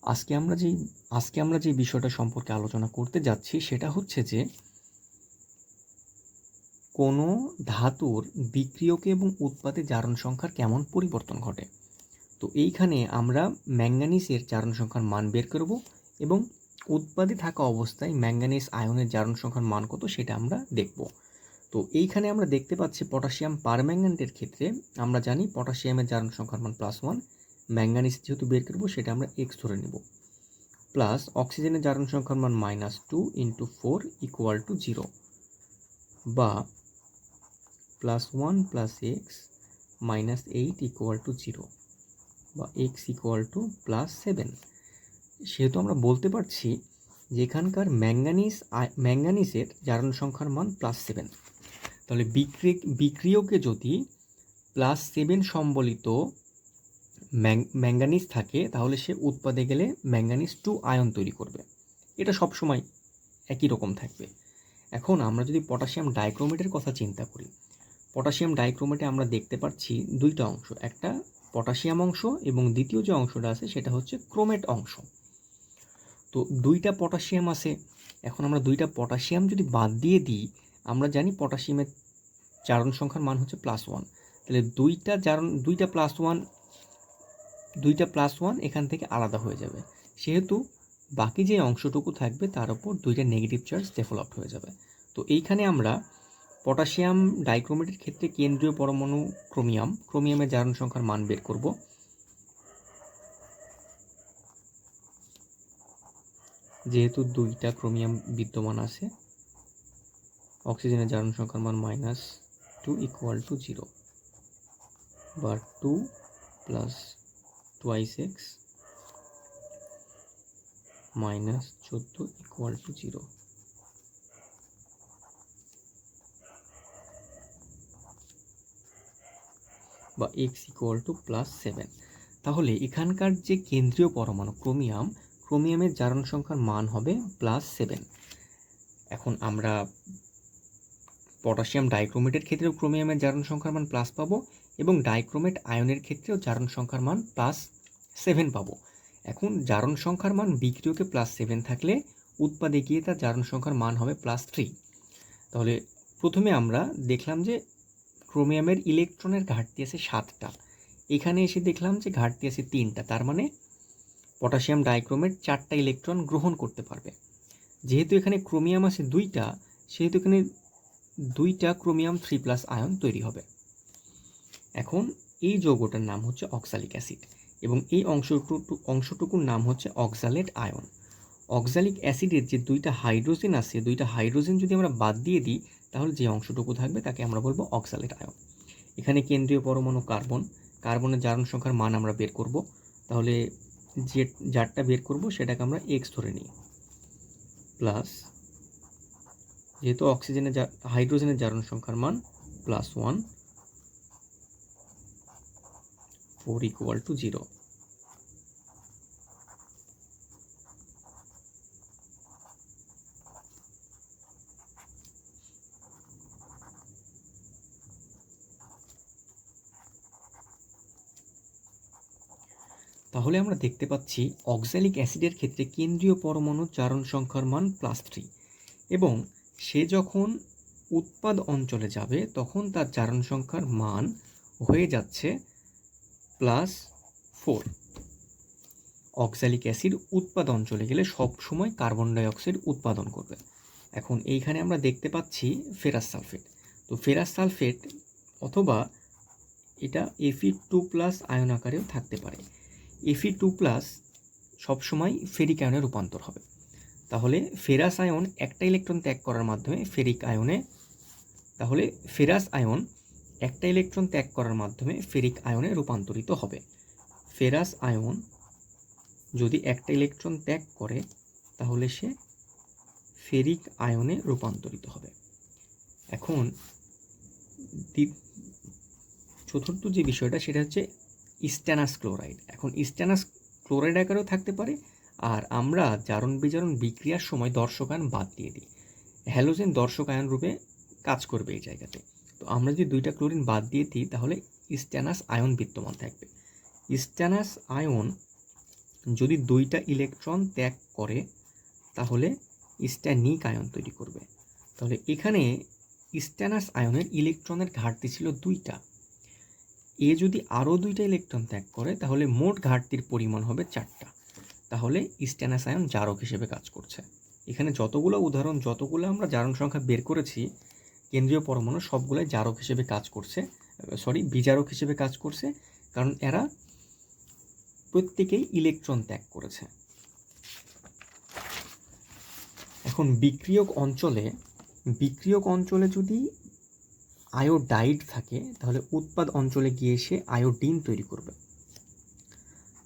আজকে আমরা যে বিষয়টা সম্পর্কে আলোচনা করতে যাচ্ছি সেটা হচ্ছে যে কোনো ধাতুর বিক্রিয়কে এবং উৎপাদে জারণ সংখ্যার কেমন পরিবর্তন ঘটে। তো এইখানে আমরা ম্যাঙ্গানিজের জারণ সংখ্যার মান বের করব এবং উৎপাদে থাকা অবস্থায় ম্যাঙ্গানিজ আয়নের জারণ সংখ্যার মান কত সেটা আমরা দেখব। তো এইখানে আমরা দেখতে পাচ্ছি পটাশিয়াম পারম্যাঙ্গানেটের ক্ষেত্রে আমরা জানি পটাশিয়ামের জারণ সংখ্যার মান +1, ম্যাঙ্গানিজ যেহেতু বের করব সেটা আমরা x ধরে নেব, প্লাস অক্সিজেনের জারণ সংখ্যার মান -2 × 4 = 0, বা +1 + x - 8 = 0, বা x = +7। সেহেতু আমরা বলতে পারছি যে এখানকার ম্যাঙ্গানিজের জারণ সংখ্যার মান +7। তাহলে বিক্রিয়কে যদি +7 সম্বলিত ম্যাঙ্গানিজ থাকে তাহলে সে উৎপাদে গেলে ম্যাঙ্গানিজ 2 আয়ন তৈরি করবে। এটা সবসময় একই রকম থাকবে। এখন আমরা যদি পটাশিয়াম ডাইক্রোমেটের কথা চিন্তা করি, পটাশিয়াম ডাইক্রোমেটে আমরা দেখতে পাচ্ছি দুইটা অংশ, একটা পটাশিয়াম অংশ এবং দ্বিতীয় যে অংশটা আছে সেটা হচ্ছে ক্রোমেট অংশ। তো দুইটা পটাশিয়াম আছে। এখন আমরা দুইটা পটাশিয়াম যদি বাদ দিয়ে দিই, আমরা জানি পটাশিয়ামের জারণ সংখ্যার মান হচ্ছে +1। তাহলে দুইটা প্লাস ওয়ান এখান থেকে আলাদা হয়ে যাবে, সেহেতু বাকি যে অংশটুকু থাকবে তার উপর দুইটা নেগেটিভ চার্জ ডেভেলপড হয়ে যাবে। তো এইখানে আমরা পটাশিয়াম ডাইক্রোমেটের ক্ষেত্রে কেন্দ্রীয় পরমাণু ক্রোমিয়ামের জারণ সংখ্যার মান বের করব। যেহেতু দুইটা ক্রোমিয়াম বিদ্যমান আছে, অক্সিজেনের জারণ সংখ্যার মান -2 = 0, বা 2 + 2x - 14 = 0, বা x = +7। তাহলে এখানকার যে কেন্দ্রীয় পরমাণু ক্রোমিয়ামের জারণ সংখ্যার মান হবে +7। এখন আমরা পটাশিয়াম ডাইক্রোমেটের ক্ষেত্রেও ক্রোমিয়ামের জারণ সংখ্যার মান প্লাস পাবো এবং ডাইক্রোমেট আয়নের ক্ষেত্রেও জারণ সংখ্যার মান +7 পাবো। এখন জারণ সংখ্যার মান বিক্রিয়কে +7 থাকলে উৎপাদে গিয়ে তার জারণ সংখ্যার মান হবে +3। তাহলে প্রথমে আমরা দেখলাম যে ক্রোমিয়ামের ইলেকট্রনের ঘাটতি আছে 7টা, এখানে এসে দেখলাম যে ঘাটতি আছে 3টা, তার মানে পটাশিয়াম ডাইক্রোমেট 4টা ইলেকট্রন গ্রহণ করতে পারবে। যেহেতু এখানে ক্রোমিয়াম আছে 2টা, সেহেতু এখানে 2টা ক্রোমিয়াম 3+ আয়ন তৈরি হবে। এখন এই যৌগটার নাম হচ্ছে অক্সালিক অ্যাসিড এবং এই অংশটুকুর নাম হচ্ছে অক্সালেট আয়ন। অক্সালিক অ্যাসিডের যে 2টা হাইড্রোজেন আছে, 2টা হাইড্রোজেন যদি আমরা বাদ দিয়ে দিই তাহলে যে অংশটুকু থাকবে তাকে আমরা বলবো অক্সালেট আয়ন। এখানে কেন্দ্রীয় পরমাণু কার্বনের জারণ সংখ্যার মান আমরা বের করব। তাহলে যারটা বের করব সেটাকে আমরা x ধরে নিই, প্লাস যেহেতু হাইড্রোজেনের জারণ সংখ্যার মান +1, 4 = 0। তাহলে আমরা দেখতে পাচ্ছি অক্সালিক অ্যাসিডের ক্ষেত্রে কেন্দ্রীয় পরমাণুর জারণ সংখ্যার মান +3 এবং সে যখন উৎপাদ অঞ্চলে যাবে তখন তার জারণ সংখ্যার মান হয়ে যাচ্ছে +4। অক্সালিক অ্যাসিড উৎপাদ অঞ্চলে গেলে সবসময় কার্বন ডাই অক্সাইড উৎপাদন করবে। এখন এইখানে আমরা দেখতে পাচ্ছি ফেরাস সালফেট। তো ফেরাস সালফেট অথবা এটা Fe2+ আয়ন আকারেও থাকতে পারে। Fe2+ সবসময় ফেরিক আয়নে রূপান্তর হবে। তাহলে ফেরাস আয়ন একটা ইলেকট্রন ত্যাগ করার মাধ্যমে ফেরাস আয়ন ফেরিক আয়নে রূপান্তরিত হবে। ফেরাস আয়ন যদি একটা ইলেকট্রন ত্যাগ করে তাহলে সে ফেরিক আয়নে রূপান্তরিত হবে। এখন চতুর্থ যে বিষয়টা সেটা হচ্ছে স্ট্যানাস ক্লোরাইড। এখন স্ট্যানাস ক্লোরাইড আকারেও থাকতে পারে, আর আমরা জারণ বিজারণ বিক্রিয়ার সময় দর্শক আয়ন বাদ দিয়ে দিই, হ্যালোজেন দর্শক আয়ন রূপে কাজ করবে এই জায়গাতে। তো আমরা যদি 2টা ক্লোরিন বাদ দিয়ে দিই তাহলে স্ট্যানাস আয়ন বিদ্যমান থাকবে। স্ট্যানাস আয়ন যদি দুইটা ইলেকট্রন ত্যাগ করে তাহলে স্ট্যানিক আয়ন তৈরি করবে। তাহলে এখানে স্ট্যানাস আয়নের ইলেকট্রনের ঘাটতি ছিল দুইটা। এ যদি আরও দুইটা ইলেকট্রন ত্যাগ করে তাহলে মোট ঘাটতির পরিমাণ হবে 4টা। তাহলে স্ট্যানাস আয়ন জারক হিসেবে কাজ করছে। এখানে যতগুলো উদাহরণ, যতগুলো আমরা জারণ সংখ্যা বের করেছি, কেন্দ্রীয় পরমাণু সবগুলোই জারক হিসেবে কাজ করছে, বিজারক হিসেবে কাজ করছে, কারণ এরা প্রত্যেকেই ইলেকট্রন ত্যাগ করেছে। এখন বিক্রিয়ক অঞ্চলে যদি আয়োডাইড থাকে তাহলে উৎপাদ অঞ্চলে গিয়ে এসে আয়োডিন তৈরি করবে।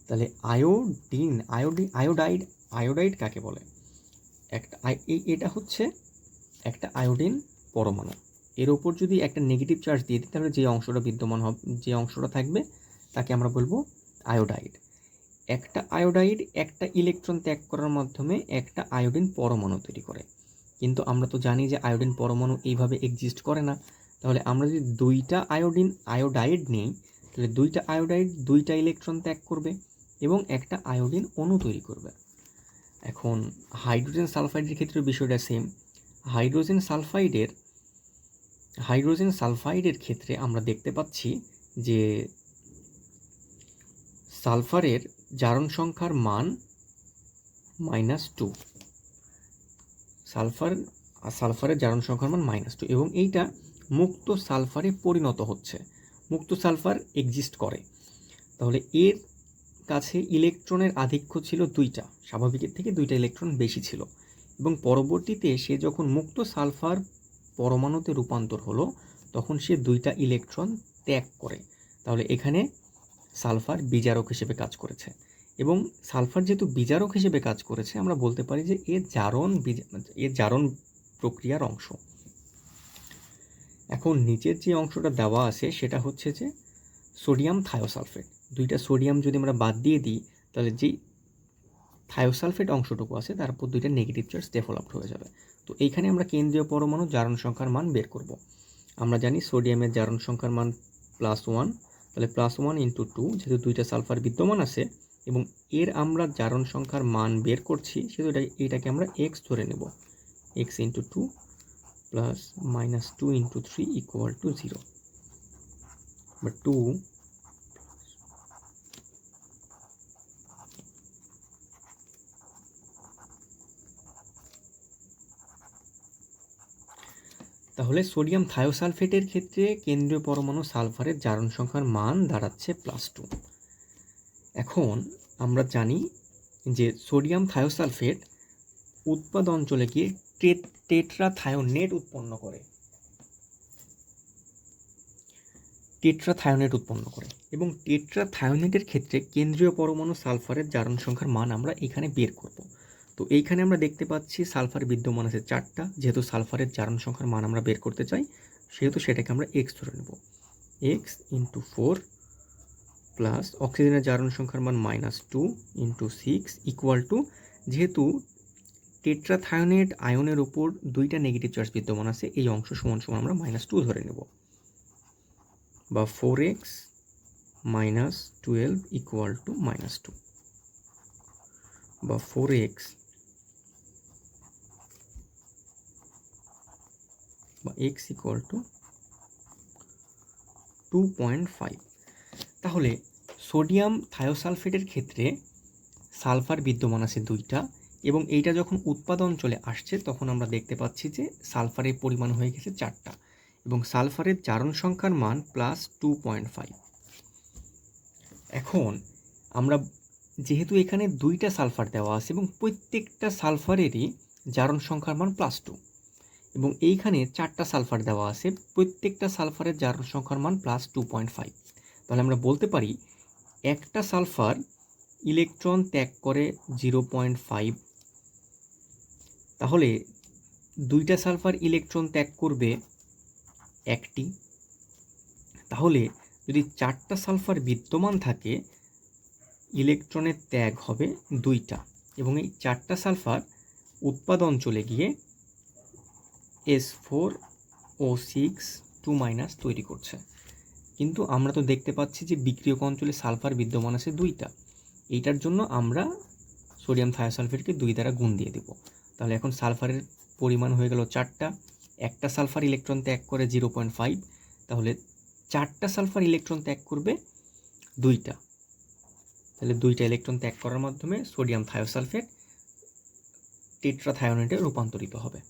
তাহলে আয়োডাইড কাকে বলে? এটা হচ্ছে একটা আয়োডিন পরমাণু। এর ওপর যদি একটা নেগেটিভ চার্জ দিয়ে দিই তাহলে যে অংশটা থাকবে তাকে আমরা বলবো আয়োডাইড। একটা আয়োডাইড একটা ইলেকট্রন ত্যাগ করার মাধ্যমে একটা আয়োডিন পরমাণু তৈরি করে। কিন্তু আমরা তো জানি যে আয়োডিন পরমাণু এইভাবে এক্সিস্ট করে না। তাহলে আমরা যদি দুইটা আয়োডাইড নিই তাহলে দুইটা আয়োডাইড দুইটা ইলেকট্রন ত্যাগ করবে এবং একটা আয়োডিন অণু তৈরি করবে। এখন হাইড্রোজেন সালফাইডের ক্ষেত্রে বিষয়টা সেম। হাইড্রোজেন সালফাইডের ক্ষেত্রে আমরা দেখতে পাচ্ছি যে সালফারের জারণ সংখ্যার মান -2। সালফারের জারণ সংখ্যার মান -2 এবং এইটা মুক্ত সালফারে পরিণত হচ্ছে। মুক্ত সালফার এক্সিস্ট করে। তাহলে এর কাছে ইলেকট্রনের আধিক্য ছিল দুইটা, স্বাভাবিকের থেকে দুইটা ইলেকট্রন বেশি ছিল, এবং পরবর্তীতে সে যখন মুক্ত সালফার পরমাণুতে রূপান্তর হলো তখন সে দুইটা ইলেকট্রন ত্যাগ করে। তাহলে এখানে সালফার বিজারক হিসেবে কাজ করেছে, এবং সালফার যেহেতু বিজারক হিসেবে কাজ করেছে আমরা বলতে পারি যে এর জারণ প্রক্রিয়ার অংশ। এখন নিচের যে অংশটা দেওয়া আছে সেটা হচ্ছে যে সোডিয়াম থায়োসালফেট। দুইটা সোডিয়াম যদি আমরা বাদ দিয়ে দিই তাহলে যেই থায়োসালফেট অংশটুকু আছে তার উপর দুইটা নেগেটিভ চার্জ ডেভেলপড হয়ে যাবে। তো এইখানে আমরা কেন্দ্রীয় পরমাণু জারণ সংখ্যার মান বের করব। আমরা জানি সোডিয়ামের জারণ সংখ্যার মান +1, তাহলে +1 × 2, যেহেতু দুইটা সালফার বিদ্যমান আছে এবং এর আমরা জারণ সংখ্যার মান বের করছি সেহেতু এটাকে আমরা x ধরে নেব। x × 2 + -2 × 3 = 0, বা 2 তাহলে সোডিয়াম থায়োসালফেটের ক্ষেত্রে কেন্দ্রীয় পরমাণু সালফারের জারণ সংখ্যার মান দাঁড়াচ্ছে +2। এখন আমরা জানি যে সোডিয়াম থায়োসালফেট উৎপাদ অঞ্চলে গিয়ে টেট্রাথায়োনেট উৎপন্ন করে এবং টেট্রাথায়োনেটের ক্ষেত্রে কেন্দ্রীয় পরমাণু সালফারের জারণ সংখ্যার মান আমরা এখানে বের করব। তো এইখানে আমরা দেখতে পাচ্ছি সালফার বিদ্যমান আছে 4টা। যেহেতু সালফারের জারণ সংখ্যার মান আমরা বের করতে চাই সেহেতু সেটাকে আমরা x ধরে নেব। x × 4 প্লাস অক্সিজেনের জারণ সংখ্যার মান -2 × 6 = যেহেতু টেট্রাথায়োনেট আয়নের উপর দুইটা নেগেটিভ চার্জ বিদ্যমান আছে এই অংশ সমান সমান আমরা -2 ধরে নেব, বা 4x - 12 = -2, বা 4x বা x = 2.5। তাহলে সোডিয়াম থায়োসালফেটের ক্ষেত্রে সালফার বিদ্যমান আছে 2টা এবং এইটা যখন উৎপাদ অঞ্চলে আসছে তখন আমরা দেখতে পাচ্ছি যে সালফারের পরিমাণ হয়ে গেছে 4টা এবং সালফারের জারণ সংখ্যার মান +2.5। এখন আমরা যেহেতু এখানে 2টা সালফার দেওয়া আছে এবং প্রত্যেকটা সালফারেরই জারণ সংখ্যার মান +2 এবং এইখানে 4টা সালফার দেওয়া আছে, প্রত্যেকটা সালফারের জারণ সংখ্যার মান +2.5। তাহলে আমরা বলতে পারি একটা সালফার ইলেকট্রন ত্যাগ করে 0.5, তাহলে 2টা সালফার ইলেকট্রন ত্যাগ করবে 1টি। তাহলে যদি 4টা সালফার বিদ্যমান থাকে ইলেকট্রনের ত্যাগ হবে 2টা এবং এই 4টা সালফার উৎপাদ অঞ্চলে গিয়ে S4O6 2- তৈরি করছে। কিন্তু আমরা তো দেখতে পাচ্ছি যে বিক্রিয়ক অঞ্চলে সালফার বিদ্যমান আছে 2টা এইটার জন্য আমরা সোডিয়াম থায়োসালফেটকে 2 দ্বারা গুণ দিয়ে দেব। তাহলে এখন সালফারের পরিমাণ হয়ে গেল 4টা, একটা সালফার ইলেকট্রন ত্যাগ করে 0.5, তাহলে 4টা সালফার ইলেকট্রন ত্যাগ করবে 2টা, তাহলে 2টা ইলেকট্রন ত্যাগ করার মাধ্যমে সোডিয়াম থায়োসালফেট টেট্রাথায়োনেটে রূপান্তরিত হবে।